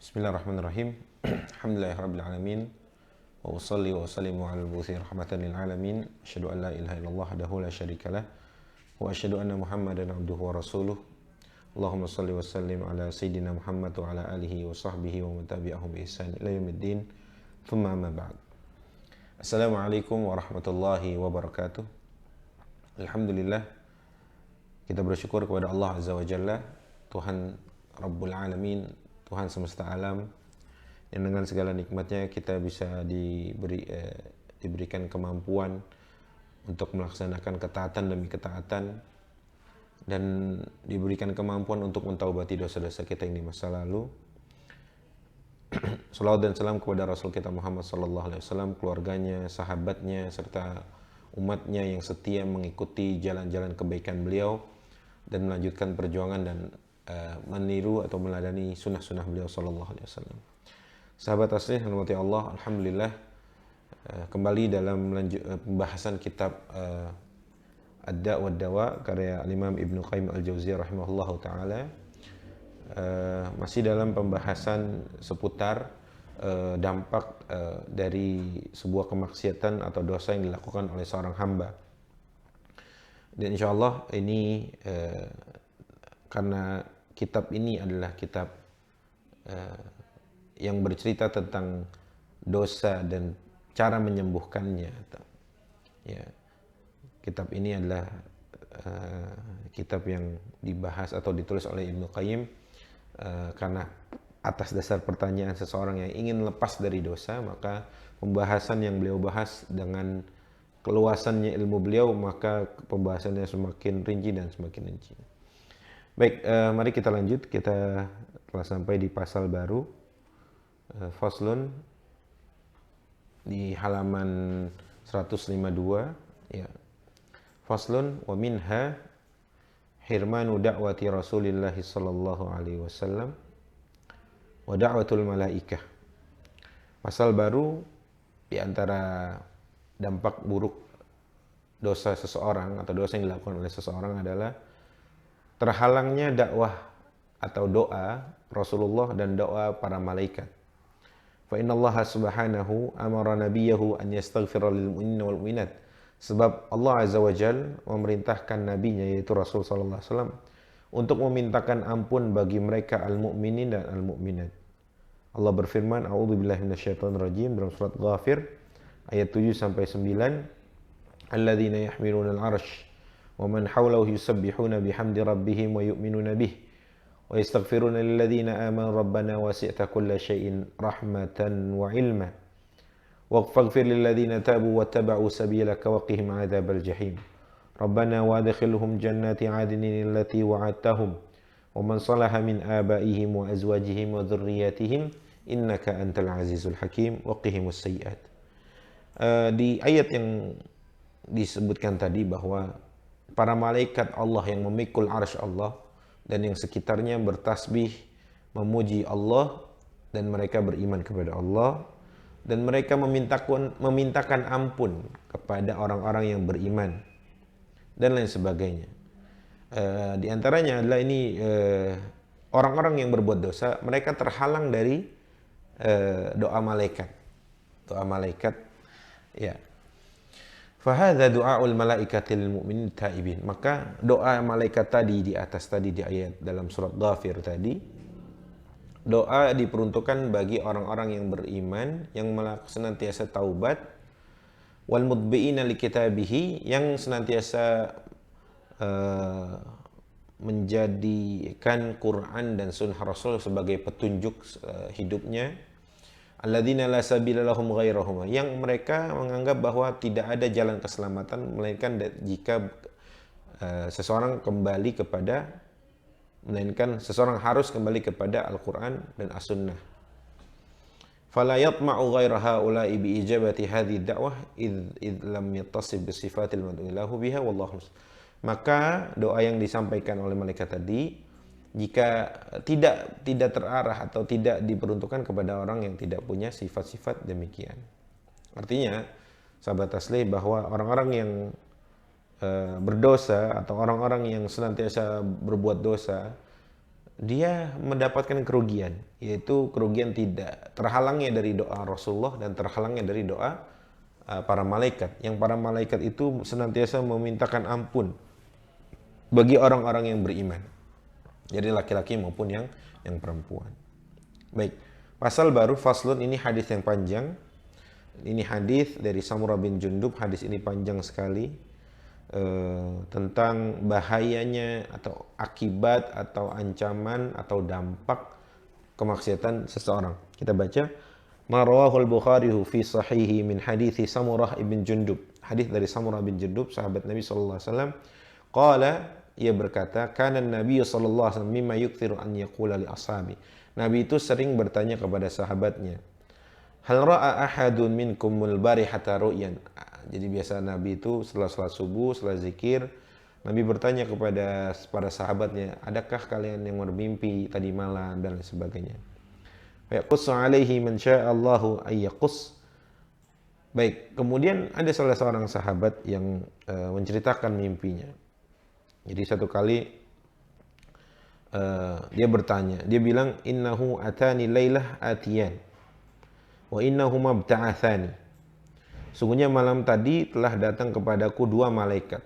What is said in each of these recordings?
Bismillahirrahmanirrahim. Alhamdulillahirrabbilalamin. Wa usalli wa usallimu ala al-buthi rahmatan lil alamin. Asyhadu an la ilaha illallah wahdahu la syarikalah wa asyhadu anna Muhammadan abduhu wa rasuluh. Allahumma salli wa sallim ala sayyidina Muhammad wa ala alihi wa sahbihi wa man tabi'ahum bi ihsan ila yaumiddin. Thumma amma ba'd. Assalamualaikum warahmatullahi wabarakatuh. Alhamdulillah, kita bersyukur kepada Allah Azza wa Jalla, Tuhan Rabbul Alamin, Tuhan semesta alam, yang dengan segala nikmatnya kita bisa diberikan kemampuan untuk melaksanakan ketaatan demi ketaatan, dan diberikan kemampuan untuk mentaubati dosa-dosa kita yang di masa lalu. Salawat dan salam kepada Rasul kita Muhammad sallallahu alaihi wasallam, keluarganya, sahabatnya, serta umatnya yang setia mengikuti jalan-jalan kebaikan beliau dan melanjutkan perjuangan dan meniru atau meladani sunnah-sunnah beliau sallallahu alaihi wasallam. Sahabat asli rahmati Allah, alhamdulillah, kembali dalam pembahasan kitab Ad-Da' wa Dawa karya Imam Ibnu Qayyim Al-Jauziyah rahimahullahu taala. Masih dalam pembahasan seputar dampak dari sebuah kemaksiatan atau dosa yang dilakukan oleh seorang hamba. Dan insyaallah ini karena kitab ini adalah kitab yang bercerita tentang dosa dan cara menyembuhkannya. Ya, kitab ini adalah kitab yang dibahas atau ditulis oleh Ibnu Qayyim karena atas dasar pertanyaan seseorang yang ingin lepas dari dosa, maka pembahasan yang beliau bahas dengan keluasannya ilmu beliau, maka pembahasannya semakin rinci dan semakin rinci. Baik, mari kita lanjut. Kita telah sampai di pasal baru, faslun, di halaman 152. Ya. Faslun wa minha hirmanu da'wati Rasulillah sallallahu alaihi wasallam wa da'watul malaikah. Pasal baru, di antara dampak buruk dosa seseorang atau dosa yang dilakukan oleh seseorang adalah terhalangnya dakwah atau doa Rasulullah dan doa para malaikat. Fa innallaha subhanahu amara nabiyahu an yastaghfira lil mu'minina wal mu'minat. Sebab Allah Azza wa Jalla memerintahkan nabinya, yaitu Rasul sallallahu alaihi wasallam, untuk memintakan ampun bagi mereka al-mu'minin dan al-mu'minat. Allah berfirman, a'udzubillahi minasyaitonir rajim, dalam surat Ghafir ayat 7 sampai 9, alladzina yahmiluna al-'arsy wa man hawlahu yusabbihuna bihamdi rabbihim wa yu'minuna bih wa yastaghfiruna lilladzina amanu rabbana wasi'ta kulla syai'in rahmatan wa ilma waghfir lilladzina tabu wattaba'u sabilaka waqihim 'adzabal jahim rabbana wadkhilhum jannati 'adnin allati wa'adtahum wa man salaha min abaihim wa azwajihim wa dhurriyyatihim innaka antal azizul hakim waqihimus sayyi'at. Di ayat yang disebutkan tadi bahwa para malaikat Allah yang memikul arsy Allah dan yang sekitarnya bertasbih memuji Allah, dan mereka beriman kepada Allah, dan mereka memintakan ampun kepada orang-orang yang beriman dan lain sebagainya. Di antaranya adalah ini, orang-orang yang berbuat dosa, mereka terhalang dari doa malaikat. Doa malaikat, ya. Fahadha du'aul malaikatil mu'minin taibin. Maka doa malaikat tadi di atas tadi, di ayat dalam surat Ghafir tadi, doa diperuntukkan bagi orang-orang yang beriman, yang senantiasa taubat, wal mudbi'ina li kitabihi, yang senantiasa menjadikan Quran dan sunnah Rasul sebagai petunjuk hidupnya, alladzina la sabila lahum ghairahuma, yang mereka menganggap bahwa tidak ada jalan keselamatan melainkan jika seseorang harus kembali kepada Al-Quran dan As-Sunnah. Fala yatma'u ghaira haula'i bi ijabati hadhihi da'wah id lam yattasib bi sifatil mad'u lahu biha wallahu. Maka doa yang disampaikan oleh malaikat tadi, jika tidak terarah atau tidak diperuntukkan kepada orang yang tidak punya sifat-sifat demikian. Artinya, sahabat asli, bahwa orang-orang yang berdosa atau orang-orang yang senantiasa berbuat dosa, dia mendapatkan kerugian, yaitu kerugian tidak terhalangnya dari doa Rasulullah dan terhalangnya dari doa para malaikat. Yang para malaikat itu senantiasa memintakan ampun bagi orang-orang yang beriman. Jadi laki-laki maupun yang perempuan. Baik, pasal baru faslun, ini hadis yang panjang. Ini hadis dari Samurah bin Jundub. Hadis ini panjang sekali. Tentang bahayanya atau akibat atau ancaman atau dampak kemaksiatan seseorang. Kita baca, ma rawahul Bukhari fi sahihi min hadithi Samurah ibn Jundub. Hadis dari Samurah bin Jundub, sahabat Nabi sallallahu alaihi wasallam. Qala, ia berkata, kana Nabi sallallahu alaihi wasallam mimma yukthiru an yaqula li ashabi. Nabi itu sering bertanya kepada sahabatnya, hal ra'a ahadun minkumul barihata ru'yan. Jadi biasa Nabi itu setelah salat subuh, setelah zikir, Nabi bertanya kepada para sahabatnya, adakah kalian yang bermimpi tadi malam dan lain sebagainya. Yaqussu alaihi man sya'allahu ayyaqus. Baik, kemudian ada salah seorang sahabat yang menceritakan mimpinya. Jadi satu kali dia bertanya, dia bilang, innahu atani lailah atiyan wa innahuma bta'athani. Sungguhnya malam tadi telah datang kepadaku dua malaikat.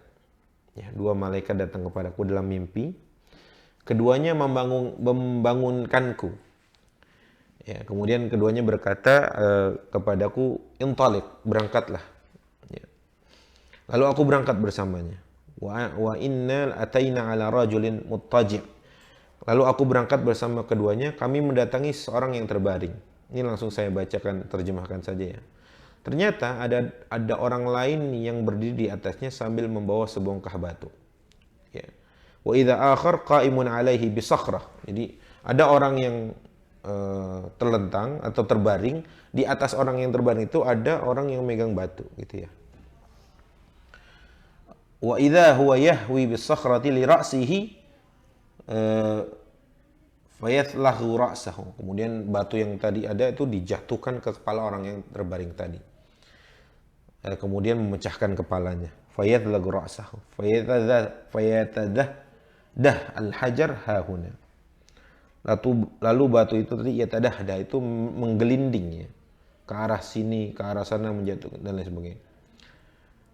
Ya, dua malaikat datang kepadaku dalam mimpi. Keduanya membangunkanku. Ya, kemudian keduanya berkata kepadaku, intalik, berangkatlah. Ya. Lalu aku berangkat bersamanya. Wa inna ataina ala rajulin muttaji'. Lalu aku berangkat bersama keduanya, kami mendatangi seorang yang terbaring. Ini langsung saya bacakan, terjemahkan saja ya. Ternyata ada orang lain yang berdiri di atasnya sambil membawa sebongkah batu. Ya. Wa idza akhar qa'imun 'alaihi bi sakhrah. Jadi ada orang yang terlentang atau terbaring, di atas orang yang terbaring itu ada orang yang megang batu gitu ya. Wa idza huwa yahwi bis sakhrati li ra'sihi fayatlahu ra'sahu. Kemudian batu yang tadi ada itu dijatuhkan ke kepala orang yang terbaring tadi. Kemudian memecahkan kepalanya. Fayatlahu ra'sahu. Fayatadah al-hajar hahuna. Lalu batu itu tadi yatadahda itu menggelinding ya, ke arah sini, ke arah sana, menjatuh dan lain sebagainya.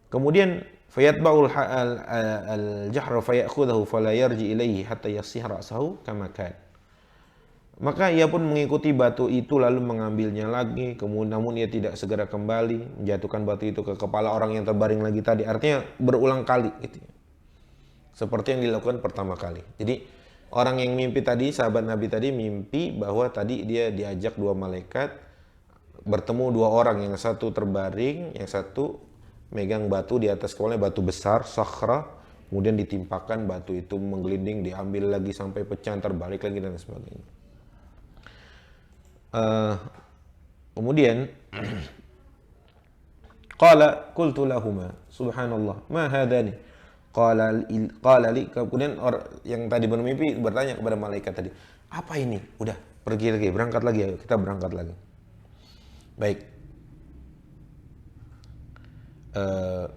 Kemudian fayatba'ul al-jahra fayakhudhahu fala yarji ilaihi hatta yasih ra'sahu kama kan. Maka ia pun mengikuti batu itu lalu mengambilnya lagi, kemudian namun ia tidak segera kembali menjatuhkan batu itu ke kepala orang yang terbaring lagi tadi. Artinya berulang kali gitu. Seperti yang dilakukan pertama kali. Jadi orang yang mimpi tadi, sahabat Nabi tadi mimpi bahwa tadi dia diajak dua malaikat, bertemu dua orang, yang satu terbaring, yang satu megang batu di atas kepalanya, batu besar, sakhra, kemudian ditimpakan batu itu menggelinding, diambil lagi sampai pecah, terbalik lagi dan sebagainya. Kemudian qala qultu lahuma subhanallah ma hadani qala li. Kemudian orang yang tadi bermimpi bertanya kepada malaikat tadi, apa ini? Udah, pergi lagi, berangkat lagi, ayo kita berangkat lagi. Baik,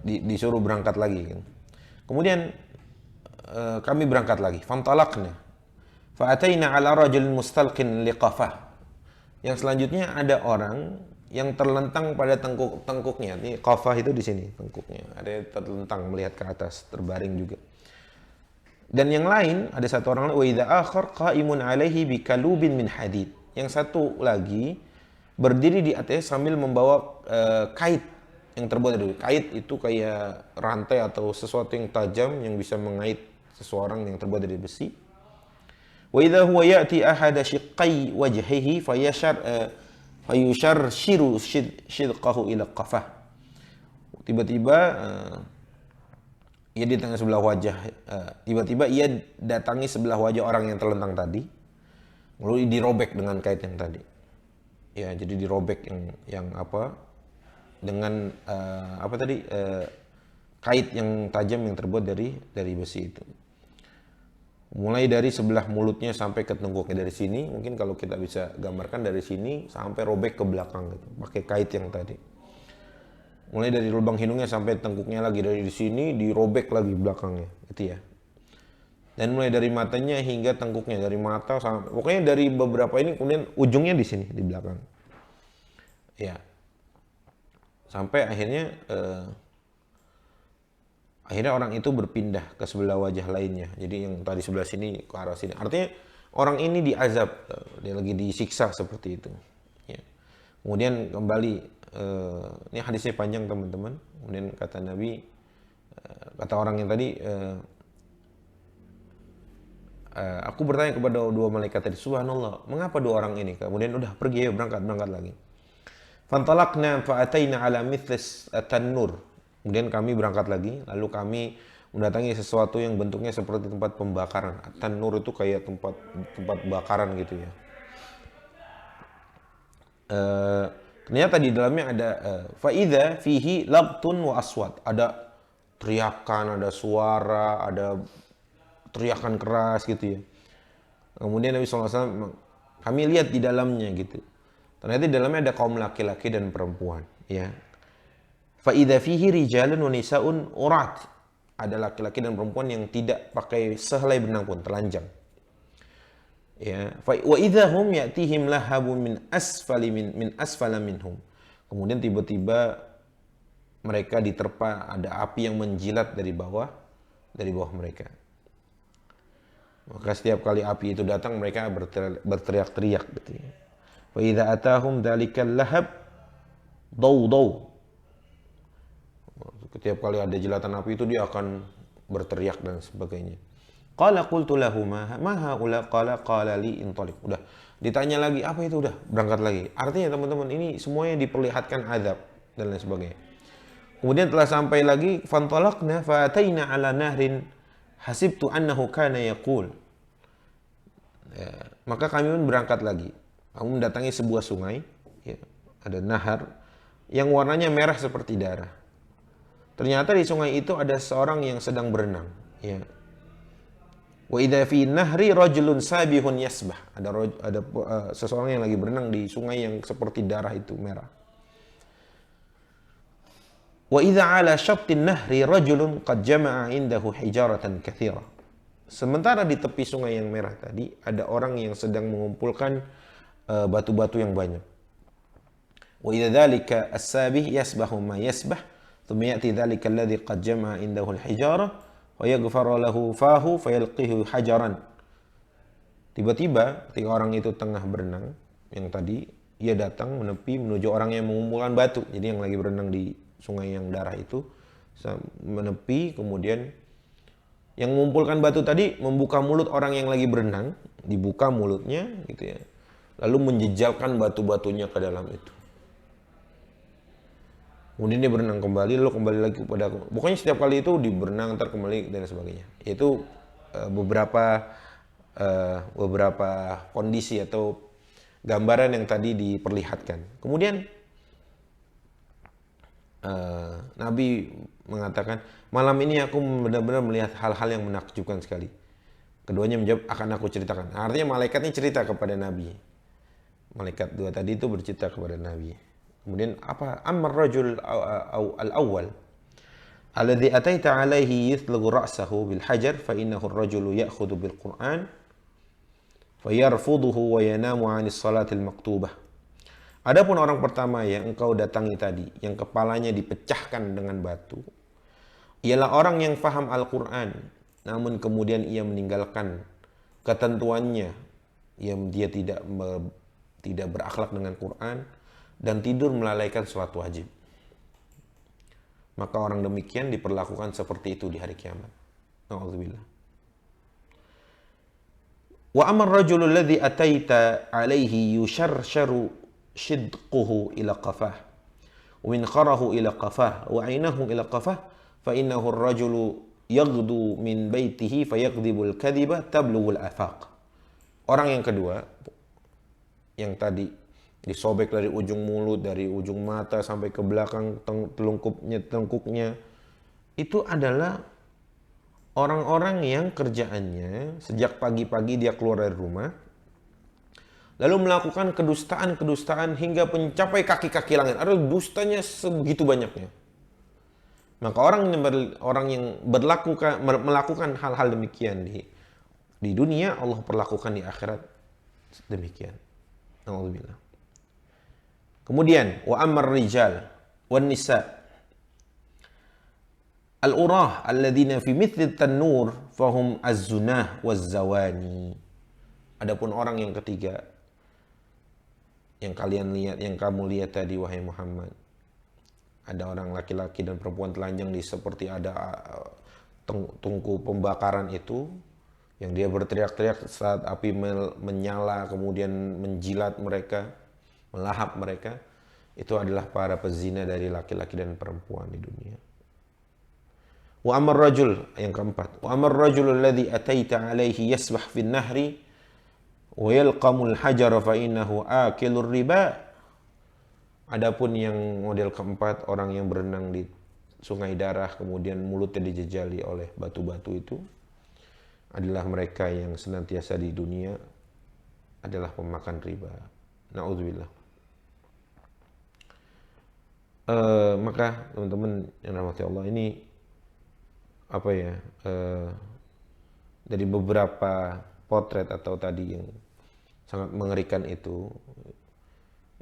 disuruh berangkat lagi kan. Kemudian kami berangkat lagi, fantalaqna fa ataina ala rajulin mustalqin liqafah. Yang selanjutnya ada orang yang terlentang pada tengkuknya. Ini qafah itu di sini tengkuknya. Ada yang terlentang melihat ke atas, terbaring juga. Dan yang lain ada satu orang, wa idza akhar qa'imun 'alaihi bikalubin min hadid. Yang satu lagi berdiri di atasnya sambil membawa kait yang terbuat dari kait itu kayak rantai atau sesuatu yang tajam yang bisa mengait seseorang yang terbuat dari besi. Wa idza huwa ya'ti ahada shiqqai wajhihi fayusharshiru shidqahu ila qafah. Tiba-tiba ia di tengah sebelah wajah, tiba-tiba ia datangi sebelah wajah orang yang terlentang tadi, lalu dirobek dengan kait yang tadi. Ya, jadi dirobek yang apa? Dengan apa tadi? Kait yang tajam yang terbuat dari besi itu. Mulai dari sebelah mulutnya sampai ke tengkuknya, dari sini mungkin kalau kita bisa gambarkan dari sini sampai robek ke belakang gitu, pakai kait yang tadi. Mulai dari lubang hidungnya sampai tengkuknya lagi, dari sini dirobek lagi belakangnya gitu ya. Dan mulai dari matanya hingga tengkuknya, dari mata sampai pokoknya dari beberapa ini kemudian ujungnya di sini di belakang. Ya. Sampai akhirnya orang itu berpindah ke sebelah wajah lainnya. Jadi yang tadi sebelah sini ke arah sini. Artinya orang ini diazab, dia lagi disiksa seperti itu. Ya. Kemudian kembali, ini hadisnya panjang teman-teman. Kemudian kata Nabi, kata orang yang tadi, aku bertanya kepada dua malaikat tadi, subhanallah, mengapa dua orang ini? Kemudian udah pergi ya, berangkat lagi. Fantalaqna fa'ataina ala mithlis at-tannur. Kemudian kami berangkat lagi, lalu kami mendatangi sesuatu yang bentuknya seperti tempat pembakaran. At-tannur itu kayak tempat bakaran gitu ya. Ternyata di dalamnya ada fa'idha fihi labtun wa aswat. Ada teriakan, ada suara, ada teriakan keras gitu ya. Kemudian Nabi SAW, kami lihat di dalamnya gitu. Ternyata di dalamnya ada kaum laki-laki dan perempuan. Ya. Fa'idha fihi rijalun wa nisa'un urat. Ada laki-laki dan perempuan yang tidak pakai sehelai benang pun, telanjang. Ya. Wa idza hum ya'tihim lahabun min asfala minhum. Kemudian tiba-tiba mereka diterpa ada api yang menjilat dari bawah mereka. Maka setiap kali api itu datang mereka berteriak-teriak gitu ya. Fa idza atahum dzalikal lahab daw. Setiap kali ada jilatan api itu dia akan berteriak dan sebagainya. Qala qultu lahu ma haula qala li intaliq. Udah ditanya lagi apa itu, udah berangkat lagi. Artinya teman-teman ini semuanya diperlihatkan azab dan lain sebagainya. Kemudian telah sampai lagi fantalaqna fa ataina ala nahrin hasibtu annahu kana yaqul. Ya, maka kami pun berangkat lagi. Kami mendatangi sebuah sungai, ya, ada nahar yang warnanya merah seperti darah. Ternyata di sungai itu ada seorang yang sedang berenang, ya. Wa idza fi nahri rajulun sabihun yasbah. Ada seseorang yang lagi berenang di sungai yang seperti darah itu merah. Wa idza ala syattin nahri rajulun qad jama'a indahu hijaratan katsira. Sementara di tepi sungai yang merah tadi ada orang yang sedang mengumpulkan batu-batu yang banyak. Wa idza dzalika as-sabih yasbahu ma yasbah, thumma ya'ti dzalika alladhi qad jama'a indahu al-hijara wa yaghfaru lahu fahu fayalqihu hajaran. Tiba-tiba ketika orang itu tengah berenang yang tadi, ia datang menepi menuju orang yang mengumpulkan batu. Jadi yang lagi berenang di sungai yang darah itu menepi, kemudian yang mengumpulkan batu tadi membuka mulut orang yang lagi berenang, dibuka mulutnya gitu ya, lalu menjejalkan batu-batunya ke dalam itu. Kemudian dia berenang kembali, lalu kembali lagi kepada, pokoknya setiap kali itu di berenang ntar kembali dan sebagainya. Itu beberapa kondisi atau gambaran yang tadi diperlihatkan. Kemudian Nabi mengatakan, malam ini aku benar-benar melihat hal-hal yang menakjubkan sekali. Keduanya menjawab, akan aku ceritakan. Nah, artinya malaikat ini cerita kepada Nabi. Malaikat dua tadi itu bercerita kepada Nabi. Kemudian apa? Ammar rajul al-awwal alladhi ataita alaihi yuthlughu ra'sahu bil hajar fa innahu ar-rajulu ya'khudhu bil Qur'an fayarfuduhu wa yanamu 'anis salatil maktubah. Adapun orang pertama yang engkau datangi tadi, yang kepalanya dipecahkan dengan batu, ialah orang yang faham Al-Quran, namun kemudian ia meninggalkan ketentuannya, dia tidak berakhlak dengan Quran, dan tidur melalaikan sholat wajib. Maka orang demikian diperlakukan seperti itu di hari kiamat. Na'udzubillah. Wa amar rajulul ladzi ataita alaihi yusharsharu shidquhu ila qafah wa minqarahu ila qafah wa aynahu ila qafah fa innahu ar-rajulu yaghdu min baitihi fayakdhibu al-kadhiba tablughu al-afaq. Orang yang kedua yang tadi disobek dari ujung mulut, dari ujung mata sampai ke belakang tengkuknya, itu adalah orang-orang yang kerjaannya sejak pagi-pagi dia keluar dari rumah lalu melakukan kedustaan-kedustaan hingga mencapai kaki-kaki langit. Ada dustanya sebegitu banyaknya. Maka orang yang melakukan hal-hal demikian di di dunia, Allah perlakukan di akhirat demikian. Alhamdulillah. Kemudian wa ammar rijal wan nisa al-urah alladzina fi mithli tanur fahum az-zunah waz-zawani. Adapun orang yang ketiga yang kalian lihat, yang kamu lihat tadi wahai Muhammad, ada orang laki-laki dan perempuan telanjang di seperti ada tungku pembakaran itu, yang dia berteriak-teriak saat api menyala kemudian menjilat mereka, melahap mereka. Itu adalah para pezina dari laki-laki dan perempuan di dunia. Wa amar rajul, yang keempat, wa amar rajul alladhi ataita alaihi yasbah fin nahri wa yalqamul hajar fa innahu akilur riba. Adapun yang model keempat, orang yang berenang di sungai darah kemudian mulutnya dijejali oleh batu-batu, itu adalah mereka yang senantiasa di dunia adalah pemakan riba. Na'udzubillah. Maka teman-teman yang rahmati Allah, ini apa ya, dari beberapa potret atau tadi yang sangat mengerikan itu,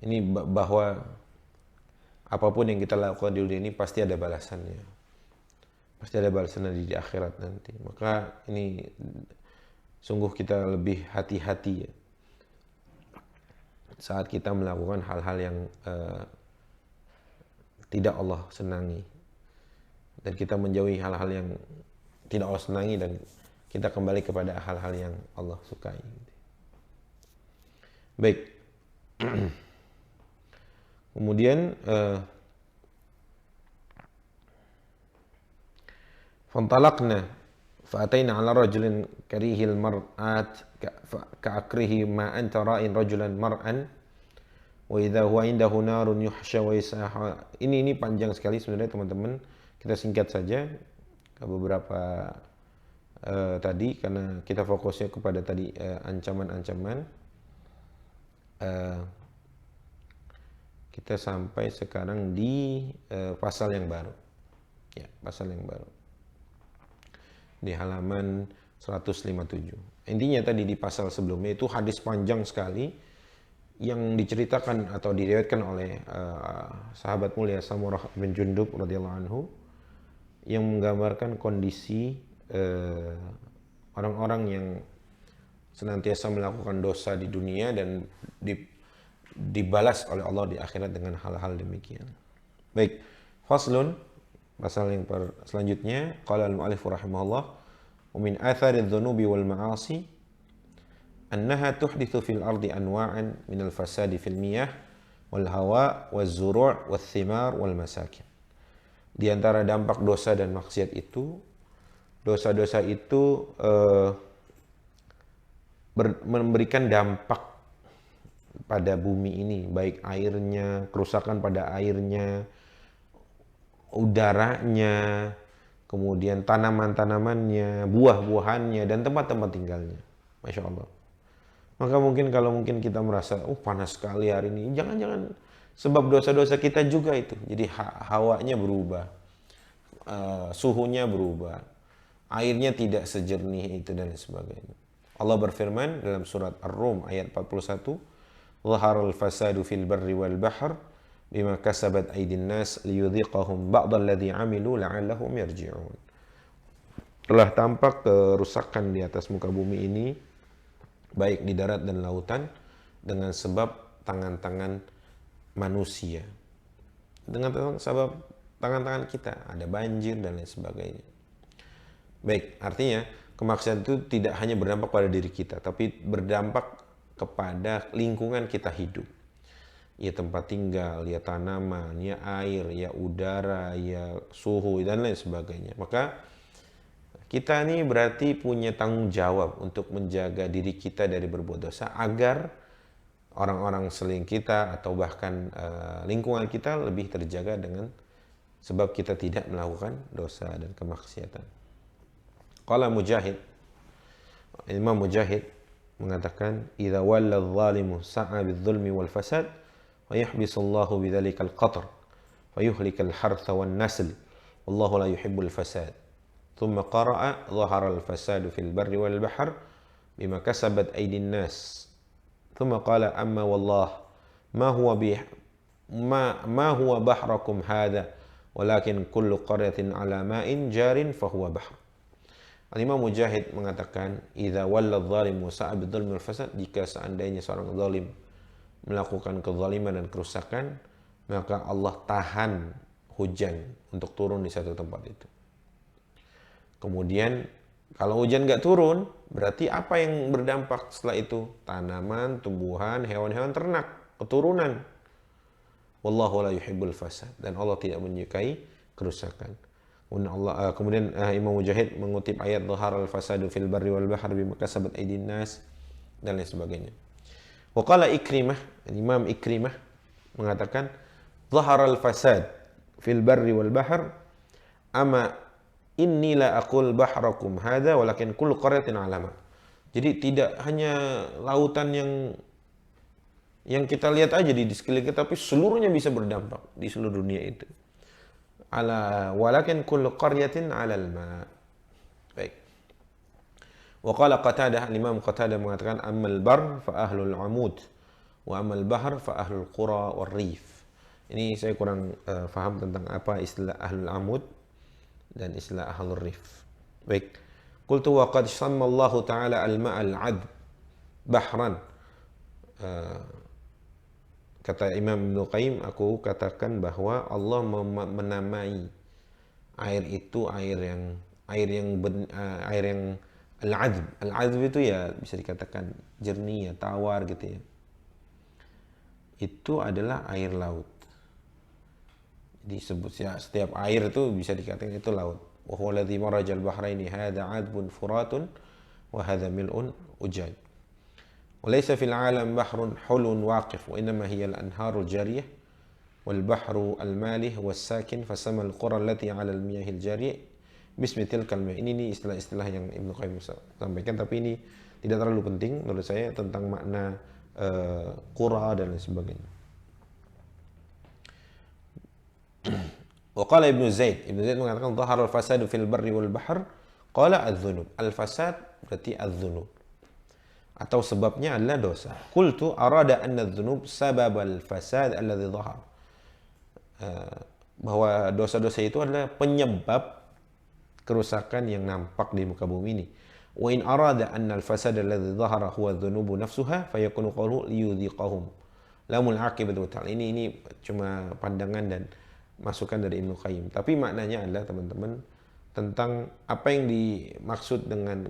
ini bahwa apapun yang kita lakukan di dunia ini pasti ada balasannya, pasti ada balasannya di akhirat nanti. Maka ini sungguh kita lebih hati-hati ya saat kita melakukan hal-hal yang tidak Allah senangi, dan kita menjauhi hal-hal yang tidak Allah senangi, dan kita kembali kepada hal-hal yang Allah sukai. Baik. Kemudian fantalaqna fa'atayna 'ala rajulin karihil mar'at ka'akrihi ma anta ra'in rajulan mar'an wa idza huwa indahu narun yuhsha wa yasaha. Ini panjang sekali sebenarnya teman-teman. Kita singkat saja ke beberapa tadi, karena kita fokusnya kepada tadi ancaman-ancaman. Kita sampai sekarang di pasal yang baru. Ya, pasal yang baru. Di halaman 157. Intinya tadi di pasal sebelumnya itu hadis panjang sekali yang diceritakan atau diriwayatkan oleh sahabat mulia Samurah bin Jundub radhiyallahu anhu, yang menggambarkan kondisi orang-orang yang senantiasa melakukan dosa di dunia dan dibalas oleh Allah di akhirat dengan hal-hal demikian. Baik, faslun, pasal yang selanjutnya, qala al-mu'allif rahimahullah, wa min athari adh-dhunubi wal ma'asi annaha tuhdithu fil ardi anwa'an min al-fasadi fil miyah wal hawa waz zuru' wal thimar wal masakin. Di antara dampak dosa dan maksiat itu, dosa-dosa itu memberikan dampak pada bumi ini, baik airnya, kerusakan pada airnya, udaranya, kemudian tanaman-tanamannya, buah-buahannya, dan tempat-tempat tinggalnya. Masya Allah. Maka kalau mungkin kita merasa, panas sekali hari ini, jangan-jangan sebab dosa-dosa kita juga itu. Jadi hawanya berubah, suhunya berubah, airnya tidak sejernih itu dan sebagainya. Allah berfirman dalam surat Ar-Rum ayat 41, "Zaharal fasadu fil barri wal bahr bima kasabat aydin nas liyudhiqahum ba'dal ladzi 'amilu la'allahum yarji'un." Telah tampak kerusakan di atas muka bumi ini, baik di darat dan lautan, dengan sebab tangan-tangan manusia. Dengan sebab tangan-tangan kita, ada banjir dan lain sebagainya. Baik, artinya kemaksiatan itu tidak hanya berdampak pada diri kita, tapi berdampak kepada lingkungan kita hidup. Ya tempat tinggal, ya tanaman, ya air, ya udara, ya suhu, dan lain sebagainya. Maka kita ini berarti punya tanggung jawab untuk menjaga diri kita dari berbuat dosa, agar orang-orang selain kita atau bahkan lingkungan kita lebih terjaga dengan sebab kita tidak melakukan dosa dan kemaksiatan. Qala Mujahid, Imam Mujahid mengatakan, "Idza walla adh-dhalimu sa'a bidh-dhulmi wal fasad wa yahbisullahu bidzalika al-qatr wa yuhlika al-hartha wan nasl wallahu la yuhibbul fasad." Thumma qara'a dhahara al-fasadu fil barri wal bahr bima kasabat aydin nas. Thumma qala amma wallah ma huwa ma huwa bahrakum hadha walakin kullu qaryatin ala ma'in jarin fahuwa bahr. Al-Imam Mujahid mengatakan, idza walla adh-dhalimu sa'a bidh-dhulmi wal fasad, jika seandainya seorang zalim melakukan kezaliman dan kerusakan, maka Allah tahan hujan untuk turun di satu tempat itu. Kemudian kalau hujan nggak turun, berarti apa yang berdampak setelah itu? Tanaman, tumbuhan, hewan-hewan ternak, keturunan. Wallahu la yuhibbul fasad, dan Allah tidak menyukai kerusakan. Kemudian Imam Mujahid mengutip ayat dhaharal fasadu fil barri wal bahri bima kasabat aydin nas dan lain sebagainya. Wa qala Ikrimah, Imam Ikrimah mengatakan dhaharal fasad fil barri wal bahr ama inni la aqul bahrakum hadha walakin kullu qaryatin alama. Jadi tidak hanya lautan yang kita lihat aja di sekeliling kita, tapi seluruhnya bisa berdampak di seluruh dunia itu. Walakin kullu qaryatin 'alal ma. Baik. Wa qala Qatadah, Imam Qatadah mengatakan ammal bar fa ahlul amud wa ammal bahr fa ahlul qura war rif. Ini saya kurang faham tentang apa istilah ahlul amud dan istilah ahlul rif. Baik. Qultu wa qad samma Allah taala al-ma'al 'adb bahran. Kata Imam Ibnu Qayyim, aku katakan bahwa Allah menamai air itu air yang al-'adb. Al-'adb itu ya bisa dikatakan jernih, ya, tawar gitu ya. Itu adalah air laut. Disebut ya, setiap air itu bisa dikatakan itu laut. Wa huwa alladhi marajal bahraini hadza 'adbun furatun wa hadza mil'un ujaj. وليس في العالم بحر حلو واقف وإنما هي الأنهار الجارية والبحر المالح والساكن فسمى القرى التي على المياه الجارية باسم تلك المياه. Ini istilah-istilah yang Ibnu Qayyim sampaikan, tapi ini tidak terlalu penting menurut saya tentang makna qura dan lain sebagainya. Waqala Ibnu Zaid mengatakan dhahara al-fasadu fil barri wal bahr qala adz-dzunub. Al-fasad berarti adz-dzunub, atau sebabnya adalah dosa. Qultu arada anna adz-dzunub sabab al-fasad alladhi dhahar. Bahwa dosa-dosa itu adalah penyebab kerusakan yang nampak di muka bumi ini. Wa in arada anna al-fasad alladhi dhahara huwa adz-dzunubu nafsuha fayakunu qawluhu liyudhiqahum lamul aqibatu ta'ala. Ini cuma pandangan dan masukan dari Ibnu Qayyim. Tapi maknanya adalah, teman-teman, tentang apa yang dimaksud dengan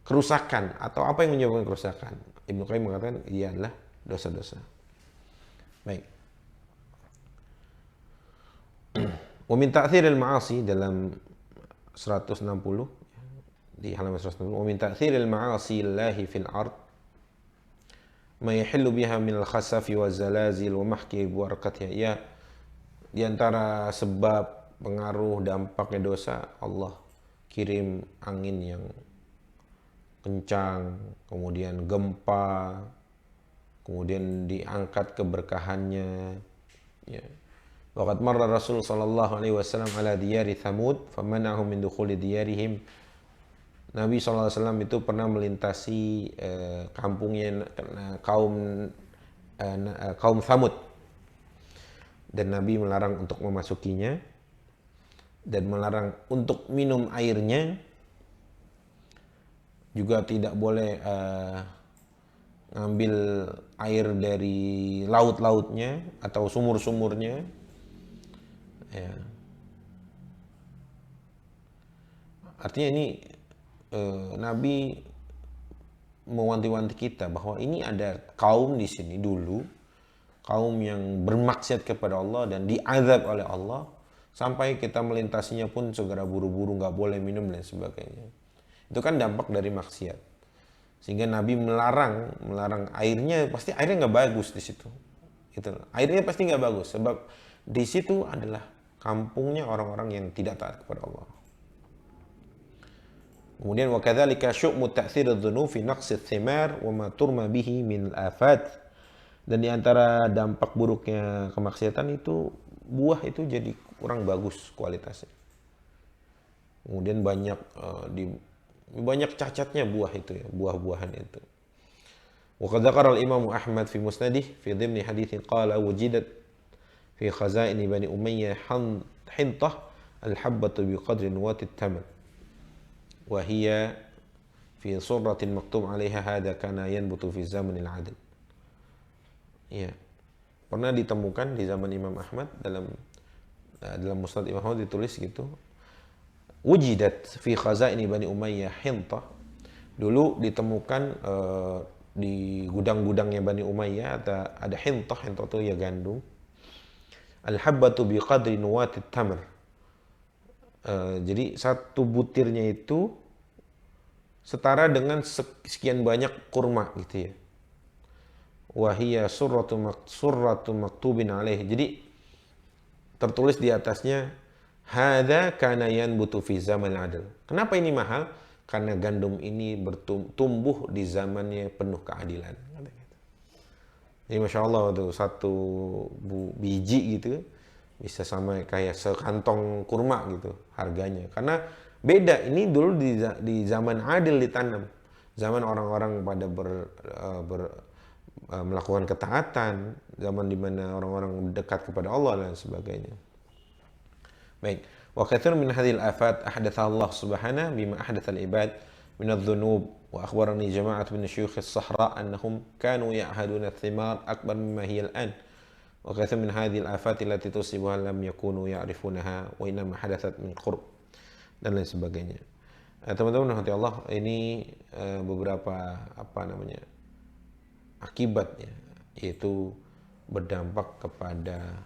kerusakan atau apa yang menyebabkan kerusakan. Ibnu Qayyim mengatakan ia adalah dosa-dosa. Baik. Wa min ta'thiril ma'asi, dalam 160 di halaman 160, wa min ta'thiril ma'asi lillahi fil ard ma yahillu biha min al-khasafi wa zalazil wa mahki barakatiha. Ya, di antara sebab pengaruh dampaknya dosa, Allah kirim angin yang kencang, kemudian gempa, kemudian diangkat keberkahannya. Ya. Waqad marra Rasul sallallahu alaihi wasallam ala diyari Thamud famana'hum min dukhuli diyarihim. Nabi sallallahu alaihi wasallam itu pernah melintasi kampungnya kaum Thamud, dan Nabi melarang untuk memasukinya dan melarang untuk minum airnya. Juga tidak boleh ngambil air dari laut-lautnya atau sumur-sumurnya. Ya. Artinya ini Nabi mewanti-wanti kita bahwa ini ada kaum di sini dulu, kaum yang bermaksiat kepada Allah dan diazab oleh Allah, sampai kita melintasinya pun segera buru-buru, nggak boleh minum dan sebagainya. Itu kan dampak dari maksiat. Sehingga Nabi melarang airnya, pasti airnya nggak bagus di situ. Itu airnya pasti nggak bagus, sebab di situ adalah kampungnya orang-orang yang tidak taat kepada Allah. Kemudian wa kadzalika syu'mu ta'thir adz-dzunub fi naqsi ath-thimar wa ma turma bihi min al-afat. Dan di antara dampak buruknya kemaksiatan itu buah itu jadi kurang bagus kualitasnya. Kemudian banyak banyak cacatnya buah itu ya, buah-buahan itu. Wa qad dzakara al-Imam Ahmad fi musnadih fi dhimni haditsin qala wujidat fi khazain Bani Umayyah hintah al-habbatu bi qadri nuwatit tamr wa hiya fi surratin maktub 'alaiha hadha kana yanbutu fi zamanil 'adl. Ya. Pernah ditemukan di zaman Imam Ahmad dalam Musnad Imam Ahmad ditulis gitu. Wujidat fi khazaini Bani Umayyah hintah. Dulu ditemukan di gudang-gudangnya Bani Umayyah ada hintah itu ya gandum. Al-habbatu bi qadri nuwatit tamr. Jadi satu butirnya itu setara dengan sekian banyak kurma gitu ya. Wahiyya surratu maktubin alaih. Jadi tertulis di atasnya hadza kana yanbutu fi zaman adl. Kenapa ini mahal? Karena gandum ini bertumbuh di zamannya penuh keadilan. Jadi Masya Allah tuh satu biji gitu bisa sama kayak sekantong kurma gitu harganya. Karena beda, ini dulu di zaman adil ditanam. Zaman orang-orang pada melakukan ketaatan, zaman dimana orang-orang dekat kepada Allah dan sebagainya. Baik. Wa katsir min hadhil afat ahdatha Allah subhanahu bima ahdatha al-ibad min adh-dhunub wa akhbarani jama'atu min syuyukh as-sahra annahum kanu ya'haduna ath-thimar akbar mimma hiya al-an. Wa katsir min hadhil afat allati tusibuha lam yakunu ya'rifunaha wa inma hadathat min qurb dan lain sebagainya. Teman-teman rahmati Allah, ini beberapa akibatnya, yaitu berdampak kepada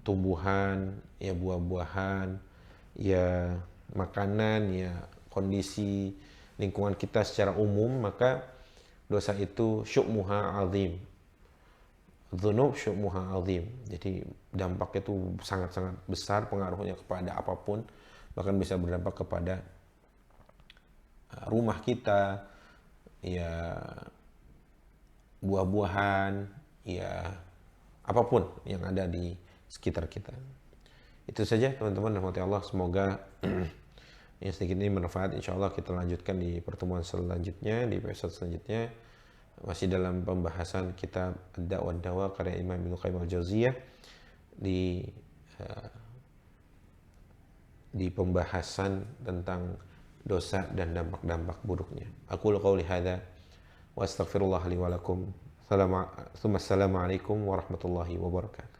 tumbuhan, ya buah-buahan, ya makanan, ya kondisi lingkungan kita secara umum, maka dosa itu syu'muha azim. Dzunub syu'muha azim. Jadi dampaknya itu sangat-sangat besar pengaruhnya kepada apapun, bahkan bisa berdampak kepada rumah kita, ya buah-buahan, ya apapun yang ada di sekitar kita. Itu saja teman-teman, rahmati Allah, semoga yang sedikit ini bermanfaat. Insyaallah kita lanjutkan di pertemuan selanjutnya, di episode selanjutnya, masih dalam pembahasan kitab Ad-Da' wad Dawa karya Imam Ibnu Qayyim al-Jauziyah di pembahasan tentang dosa dan dampak-dampak buruknya. Aqulu qouli hadza wa astaghfirullah li wa lakum. Assalamualaikum warahmatullahi wabarakatuh.